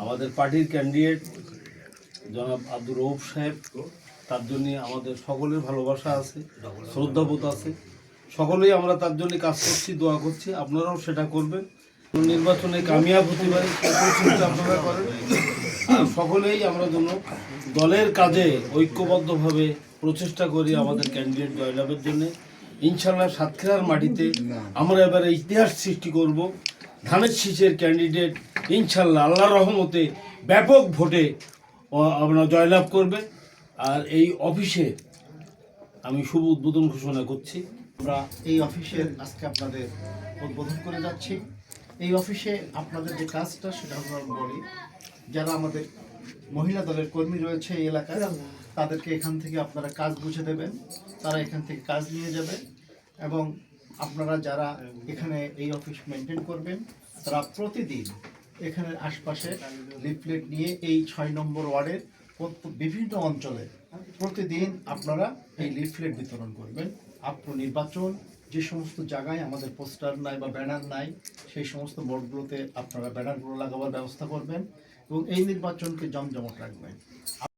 আমাদের পার্টির ক্যান্ডিডেট জনাব আব্দুর রউফ সাহেব, তার জন্য আমাদের সকলের ভালোবাসা আছে, শ্রদ্ধাবোধ আছে। সকলেই আমরা তার জন্য কাজ করছি, দোয়া করছি। আপনারাও সেটা করবেন, নির্বাচনে কামিয়াব হতে পারে চিন্তা আপনারা করেন। আর সকলেই আমরা যেন দলের কাজে ঐক্যবদ্ধভাবে প্রচেষ্টা করি আমাদের ক্যান্ডিডেট জয়লাভের জন্য। ইনশাল্লাহ সাতক্ষীরার মাটিতে আমরা এবারে ইতিহাস সৃষ্টি করব। ধানের শীষের ক্যান্ডিডেট ইনশাল্লাহ আল্লাহর রহমতে ব্যাপক ভোটে আমরা জয়লাভ করবে। আর এই অফিসে আমি শুভ উদ্বোধন ঘোষণা করছি। আমরা এই অফিসের আজকে আপনাদের উদ্বোধন করে যাচ্ছি। এই অফিসে আপনাদের যে কাজটা সেটা আমরা বলি, যারা আমাদের মহিলা দলের কর্মী রয়েছে এই এলাকায়, তাদেরকে এখান থেকে আপনারা কাজ বুঝে দেবেন, তারা এখান থেকে কাজ নিয়ে যাবে। এবং আপনারা যারা এখানে এই অফিস মেনটেন করবেন, তারা প্রতিদিন এখানের আশপাশে লিফলেট নিয়ে এই 6 নম্বর ওয়ার্ডের বিভিন্ন অঞ্চলে প্রতিদিন আপনারা এই লিফলেট বিতরণ করবেন। আপনার নির্বাচন যে সমস্ত জায়গায় আমাদের পোস্টার নাই বা ব্যানার নাই, সেই সমস্ত বোর্ডগুলোতে আপনারা ব্যানারগুলো লাগাবার ব্যবস্থা করবেন এবং এই নির্বাচনকে জমজমাট রাখবেন।